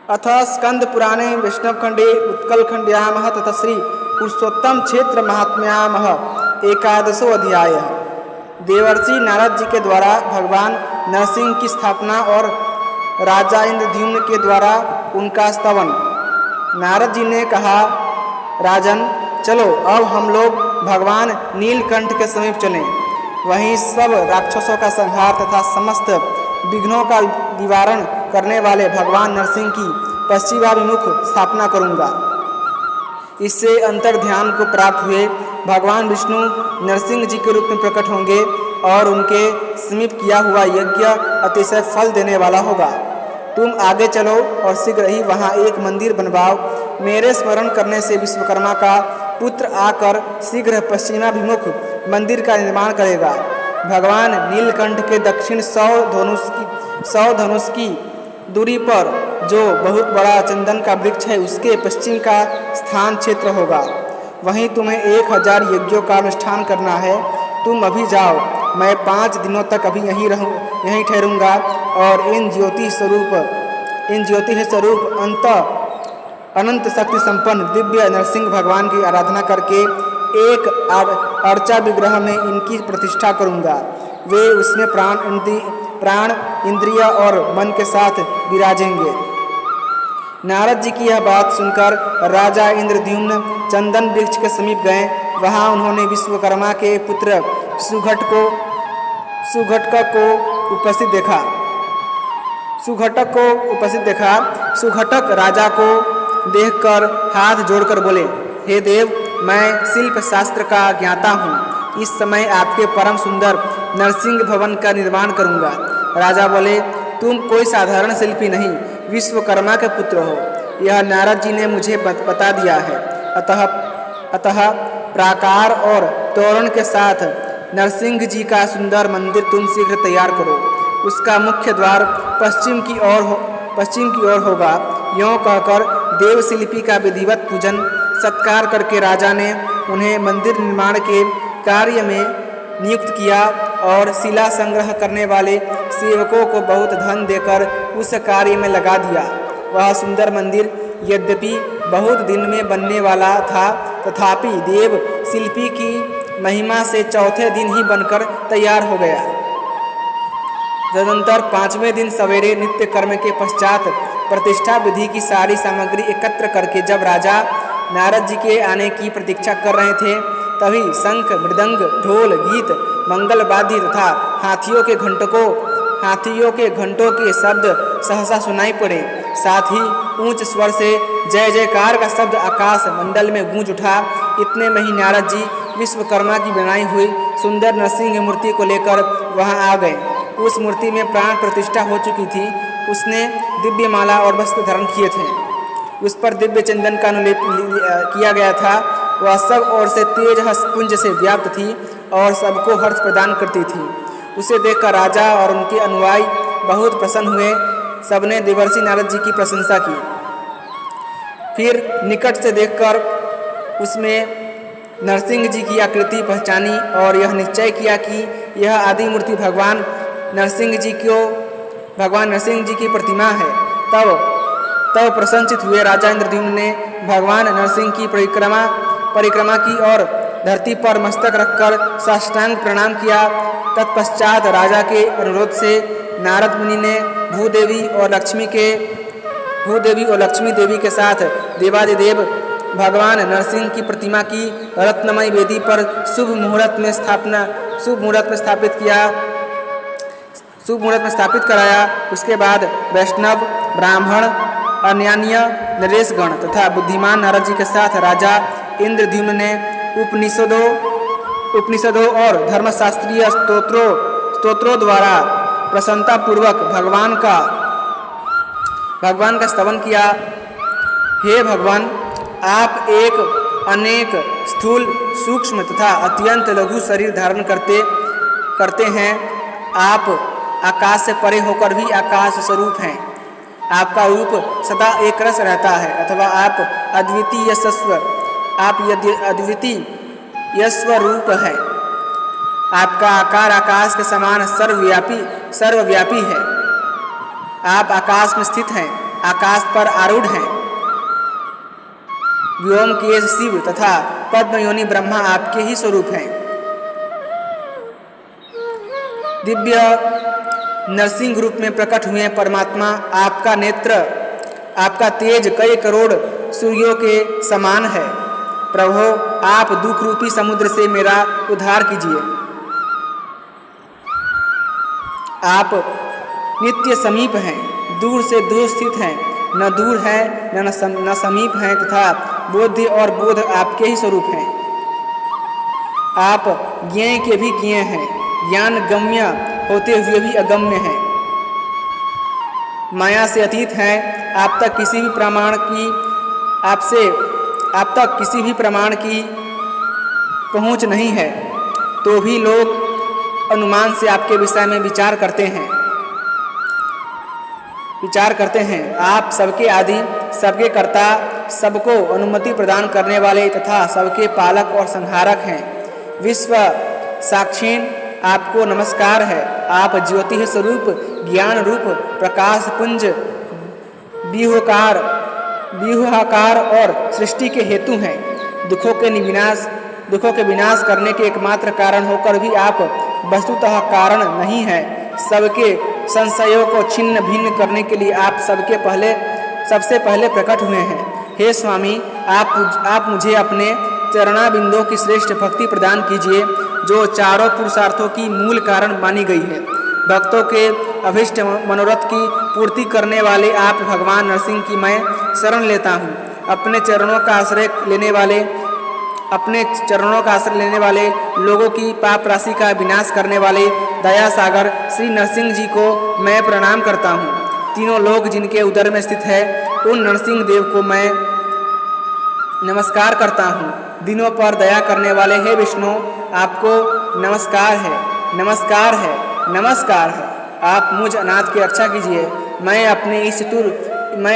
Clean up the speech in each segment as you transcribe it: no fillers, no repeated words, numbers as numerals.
अथ स्कंद पुराणे वैष्णवखंडे उत्कलखंड्यामः तथा श्री पुरुषोत्तम क्षेत्र महात्म्यामः एकादशो अध्याय। देवर्षि नारद जी के द्वारा भगवान नरसिंह की स्थापना और राजा इंद्रद्युम्न के द्वारा उनका स्तवन। नारद जी ने कहा, राजन चलो अब हम लोग भगवान नीलकंठ के समीप चलें, वहीं सब राक्षसों का संहार तथा समस्त विघ्नों का निवारण करने वाले भगवान नरसिंह की पश्चिमाभिमुख स्थापना करूंगा। इससे अंतर ध्यान को प्राप्त हुए भगवान विष्णु नरसिंह जी के रूप में प्रकट होंगे और उनके समीप किया हुआ यज्ञ अतिशय फल देने वाला होगा। तुम आगे चलो और शीघ्र ही वहाँ एक मंदिर बनवाओ। मेरे स्मरण करने से विश्वकर्मा का पुत्र आकर शीघ्र पश्चिमाभिमुख मंदिर का निर्माण करेगा। भगवान नीलकंठ के दक्षिण 100 धनुष की दूरी पर जो बहुत बड़ा चंदन का वृक्ष है, उसके पश्चिम का स्थान क्षेत्र होगा। वहीं तुम्हें 1000 यज्ञों का अनुष्ठान करना है। तुम अभी जाओ, मैं 5 दिनों तक अभी यहीं ठहरूंगा और इन ज्योति स्वरूप अनंत शक्ति संपन्न दिव्य नरसिंह भगवान की आराधना करके एक अर्चा विग्रह में इनकी प्रतिष्ठा करूंगा। वे उसमें प्राण इंद्रिय और मन के साथ विराजेंगे। नारद जी की यह बात सुनकर राजा इंद्रद्युम्न चंदन वृक्ष के समीप गए। वहां उन्होंने विश्वकर्मा के पुत्र सुघटक को उपस्थित देखा। सुघटक राजा को देखकर हाथ जोड़कर बोले, हे देव, मैं शिल्प शास्त्र का ज्ञाता हूँ। इस समय आपके परम सुंदर नरसिंह भवन का निर्माण करूँगा। राजा बोले, तुम कोई साधारण शिल्पी नहीं, विश्वकर्मा के पुत्र हो। यह नारद जी ने मुझे बता दिया है। अतः प्राकार और तोरण के साथ नरसिंह जी का सुंदर मंदिर तुम शीघ्र तैयार करो। उसका मुख्य द्वार पश्चिम की ओर होगा। यों कहकर देवशिल्पी का विधिवत पूजन सत्कार करके राजा ने उन्हें मंदिर निर्माण के कार्य में नियुक्त किया और शिला संग्रह करने वाले सेवकों को बहुत धन देकर उस कार्य में लगा दिया। वह सुंदर मंदिर यद्यपि बहुत दिन में बनने वाला था, तथापि देव शिल्पी की महिमा से चौथे दिन ही बनकर तैयार हो गया। तदनंतर 5वें दिन सवेरे नित्य कर्म के पश्चात प्रतिष्ठा विधि की सारी सामग्री एकत्र करके जब राजा नारद जी के आने की प्रतीक्षा कर रहे थे, तभी शंख, मृदंग, ढोल, गीत, मंगल वाद्य तथा हाथियों के घंटों के शब्द सहसा सुनाई पड़े। साथ ही ऊंच स्वर से जय जयकार का शब्द आकाश मंडल में गूंज उठा। इतने में ही नारद जी विश्वकर्मा की बनाई हुई सुंदर नरसिंह मूर्ति को लेकर वहां आ गए। उस मूर्ति में प्राण प्रतिष्ठा हो चुकी थी। उसने दिव्य माला और वस्त्र धारण किए थे। उस पर दिव्य चंदन का अनुलेप किया गया था। वह सब ओर से तेज पुंज से व्याप्त थी और सबको हर्ष प्रदान करती थी। उसे देखकर राजा और उनके अनुयायी बहुत प्रसन्न हुए। सबने देवर्षि नारद जी की प्रशंसा की। फिर निकट से देखकर उसमें नरसिंह जी की आकृति पहचानी और यह निश्चय किया कि यह आदि मूर्ति भगवान नरसिंह जी की प्रतिमा है। तब प्रसन्नचित हुए राजा इंद्रद्युम्न ने भगवान नरसिंह की परिक्रमा की और धरती पर मस्तक रखकर साष्टांग प्रणाम किया। तत्पश्चात राजा के अनुरोध से नारद मुनि ने भूदेवी और लक्ष्मी देवी के साथ देवादिदेव भगवान नरसिंह की प्रतिमा की रत्नमय वेदी पर शुभ मुहूर्त में स्थापित कराया। उसके बाद वैष्णव, ब्राह्मण, अन्यान्य नरेशगण तथा बुद्धिमान नारद जी के साथ राजा इंद्रद्युम्न ने उपनिषदों और धर्मशास्त्रीय स्तोत्रों द्वारा प्रसन्नतापूर्वक भगवान का स्तवन किया। हे भगवान, आप अनेक स्थूल, सूक्ष्म तथा अत्यंत लघु शरीर धारण करते हैं। आप आकाश से परे होकर भी आकाश स्वरूप हैं। आपका रूप सदा एक रस रहता है, अथवा आप अद्वितीय स्वरूप है। आपका आकार आकाश के समान सर्वव्यापी है। आप आकाश में स्थित हैं, आकाश पर आरूढ़ हैं। व्योम केश शिव तथा पद्मयोनि ब्रह्मा आपके ही स्वरूप हैं। दिव्य नरसिंह रूप में प्रकट हुए परमात्मा, आपका नेत्र, आपका तेज कई करोड़ सूर्यों के समान है। प्रभो, आप दुख रूपी समुद्र से मेरा उद्धार कीजिए। आप नित्य समीप हैं, दूर से दूर स्थित हैं, न दूर है न समीप हैं तथा बोध और बोध आपके ही स्वरूप हैं। आप ज्ञेय के भी ज्ञेय हैं, ज्ञान गम्य होते हुए भी अगम्य हैं। माया से अतीत हैं, आप तक किसी भी प्रमाण की पहुँच नहीं है, तो भी लोग अनुमान से आपके विषय में विचार करते हैं। आप सबके आदि, सबके कर्ता, सबको अनुमति प्रदान करने वाले तथा सबके पालक और संहारक हैं। विश्व साक्षीण आपको नमस्कार है। आप ज्योति स्वरूप, ज्ञान रूप, प्रकाश पुंज, व्यूहाकार और सृष्टि के हेतु हैं। दुखों के विनाश करने के एकमात्र कारण होकर भी आप वस्तुतः कारण नहीं हैं। सबके संशयों को छिन्न भिन्न करने के लिए आप सबसे पहले प्रकट हुए हैं। हे स्वामी, आप मुझे अपने चरणाबिंदों की श्रेष्ठ भक्ति प्रदान कीजिए, जो चारों पुरुषार्थों की मूल कारण मानी गई है। भक्तों के अभिष्ट मनोरथ की पूर्ति करने वाले आप भगवान नरसिंह की मैं शरण लेता हूँ। अपने चरणों का आश्रय लेने वाले लोगों की पाप राशि का विनाश करने वाले दया सागर श्री नरसिंह जी को मैं प्रणाम करता हूँ। तीनों लोग जिनके उदर में स्थित है, उन नरसिंह देव को मैं नमस्कार करता हूँ। दिनों पर दया करने वाले हे विष्णु, आपको नमस्कार है। आप मुझ अनाथ की रक्षा कीजिए। मैं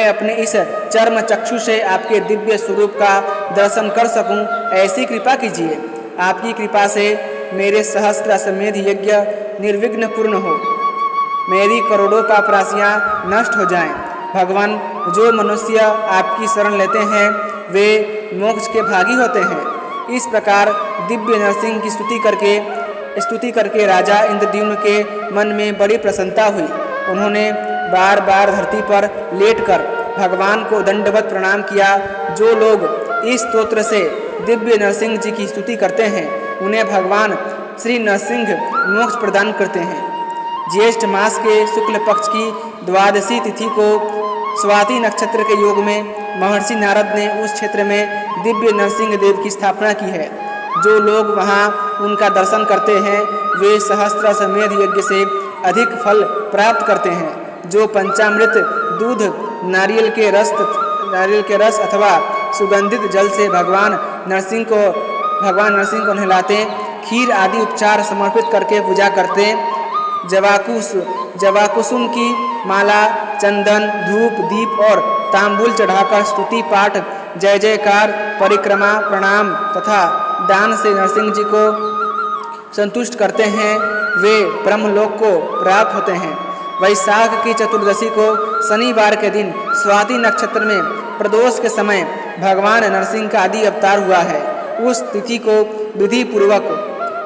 अपने इस चर्म चक्षु से आपके दिव्य स्वरूप का दर्शन कर सकूं, ऐसी कृपा कीजिए। आपकी कृपा से मेरे सहस्त्र अश्वमेध यज्ञ निर्विघ्न पूर्ण हो, मेरी करोड़ों पाप राशियाँ नष्ट हो जाएं। भगवान, जो मनुष्य आपकी शरण लेते हैं वे मोक्ष के भागी होते हैं। इस प्रकार दिव्य नरसिंह की स्तुति करके राजा इंद्रद्युम्न के मन में बड़ी प्रसन्नता हुई। उन्होंने बार बार धरती पर लेटकर भगवान को दंडवत प्रणाम किया। जो लोग इस स्तोत्र से दिव्य नरसिंह जी की स्तुति करते हैं, उन्हें भगवान श्री नरसिंह मोक्ष प्रदान करते हैं। ज्येष्ठ मास के शुक्ल पक्ष की द्वादशी तिथि को स्वाति नक्षत्र के योग में महर्षि नारद ने उस क्षेत्र में दिव्य नरसिंह देव की स्थापना की है। जो लोग वहां उनका दर्शन करते हैं वे सहस्त्र अश्वमेध यज्ञ से अधिक फल प्राप्त करते हैं। जो पंचामृत, दूध, नारियल के रस अथवा सुगंधित जल से भगवान नरसिंह को नहलाते, खीर आदि उपचार समर्पित करके पूजा करते, जवाकुसुम की माला, चंदन, धूप, दीप और तांबूल चढ़ाकर स्तुति पाठ, जय जयकार, परिक्रमा, प्रणाम तथा दान से नरसिंह जी को संतुष्ट करते हैं, वे ब्रह्मलोक को प्राप्त होते हैं। वैशाख की चतुर्दशी को शनिवार के दिन स्वाति नक्षत्र में प्रदोष के समय भगवान नरसिंह का आदि अवतार हुआ है। उस तिथि को विधि पूर्वक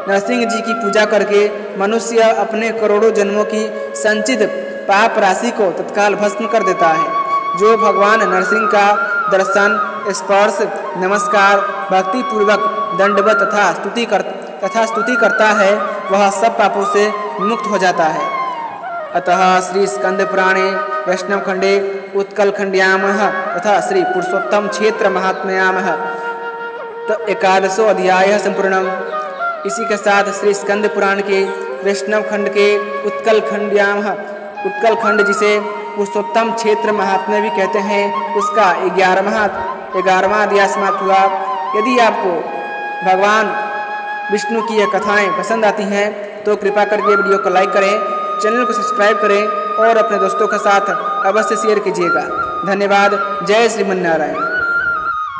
नरसिंह जी की पूजा करके मनुष्य अपने करोड़ों जन्मों की संचित पाप राशि को तत्काल भस्म कर देता है। जो भगवान नरसिंह का दर्शन, स्पर्श, नमस्कार, भक्ति पूर्वक दंडवत तथा स्तुति करता है, वह सब पापों से मुक्त हो जाता है। अतः श्री स्कंद पुराणे वैष्णव खंडे उत्कल खंड्यामः तथा श्री पुरुषोत्तम क्षेत्र महात्म्यामः तो 11वां अध्याय संपूर्णम। इसी के साथ श्री स्कंद पुराण के वैष्णव खंड के उत्कल खंड जिसे पुरुषोत्तम क्षेत्र महात्म्य भी कहते हैं, उसका 11वां अध्याय समाप्त हुआ। यदि आपको भगवान विष्णु की यह कथाएं पसंद आती हैं तो कृपा करके वीडियो को लाइक करें, चैनल को सब्सक्राइब करें और अपने दोस्तों के साथ अवश्य शेयर कीजिएगा। धन्यवाद। जय श्रीमन्नारायण।